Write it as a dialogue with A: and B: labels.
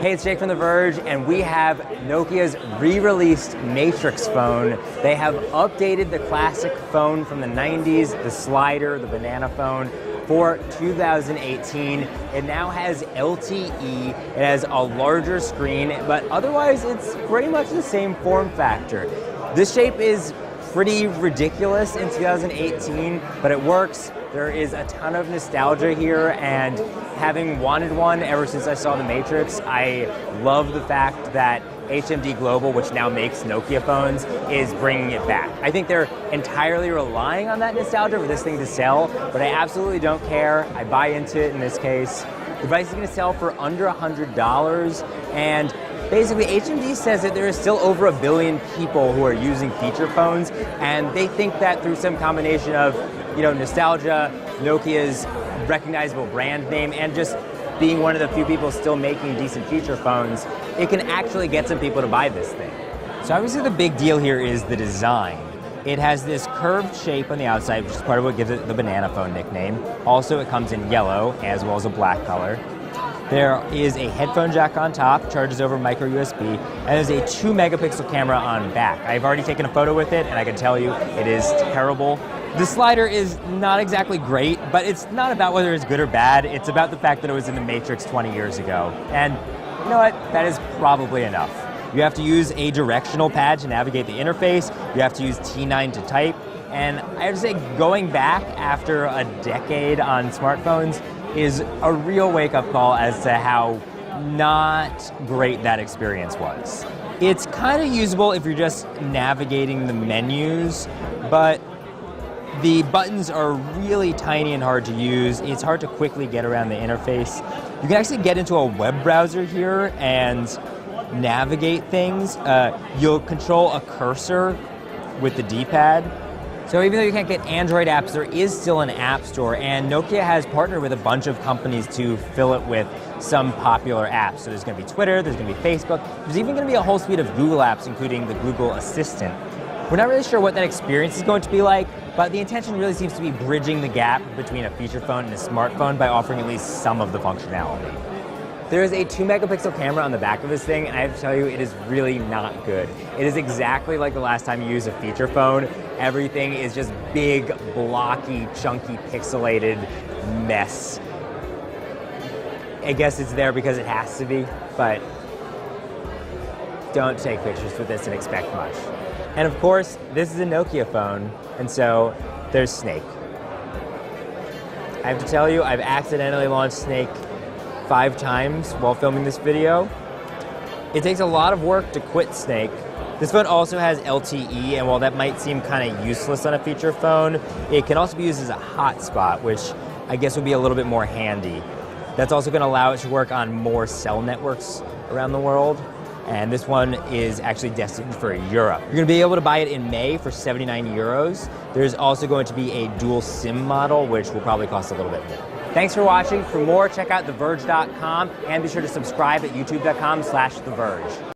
A: Hey, it's Jake from The Verge, and we have Nokia's re-released Matrix phone. They have updated the classic phone from the 90s, the slider, the banana phone, for 2018. It now has LTE, it has a larger screen, but otherwise it's pretty much the same form factor. This shape is pretty ridiculous in 2018, but it works. There is a ton of nostalgia here, and having wanted one ever since I saw the Matrix, I love the fact that HMD Global, which now makes Nokia phones, is bringing it back. I think they're entirely relying on that nostalgia for this thing to sell, but I absolutely don't care. I buy into it in this case. The device is going to sell for under $100, and basically HMD says that there is still over 1 billion people who are using feature phones, and they think that through some combination of nostalgia, Nokia's recognizable brand name, and just being one of the few people still making decent feature phones, it can actually get some people to buy this thing. So obviously the big deal here is the design. It has this curved shape on the outside, which is part of what gives it the banana phone nickname. Also, it comes in yellow as well as a black color. There is a headphone jack on top, charges over micro USB, and there's a 2 megapixel camera on back. I've already taken a photo with it, and I can tell you it is terrible. The slider is not exactly great, but it's not about whether it's good or bad. It's about the fact that it was in the Matrix 20 years ago. And you know what? That is probably enough. You have to use a directional pad to navigate the interface. You have to use T9 to type. And I have to say, going back after a decade on smartphones is a real wake-up call as to how not great that experience was. It's kind of usable if you're just navigating the menus, but the buttons are really tiny and hard to use. It's hard to quickly get around the interface. You can actually get into a web browser here and navigate things. You'll control a cursor with the D-pad. So even though you can't get Android apps, there is still an app store, and Nokia has partnered with a bunch of companies to fill it with some popular apps. So there's going to be Twitter, there's going to be Facebook, there's even going to be a whole suite of Google apps, including the Google Assistant. We're not really sure what that experience is going to be like, but the intention really seems to be bridging the gap between a feature phone and a smartphone by offering at least some of the functionality. There is a 2 megapixel camera on the back of this thing, and I have to tell you, it is really not good. It is exactly like the last time you used a feature phone. Everything is just big, blocky, chunky, pixelated mess. I guess it's there because it has to be, but don't take pictures with this and expect much. And of course, this is a Nokia phone, and so there's Snake. I have to tell you, I've accidentally launched Snake 5 times while filming this video. It takes a lot of work to quit Snake. This phone also has LTE, and while that might seem kind of useless on a feature phone, it can also be used as a hotspot, which I guess would be a little bit more handy. That's also going to allow it to work on more cell networks around the world. And this one is actually destined for Europe. You're going to be able to buy it in May for 79 euros. There's also going to be a dual SIM model, which will probably cost a little bit more. Thanks for watching. For more, check out TheVerge.com, and be sure to subscribe at youtube.com/TheVerge.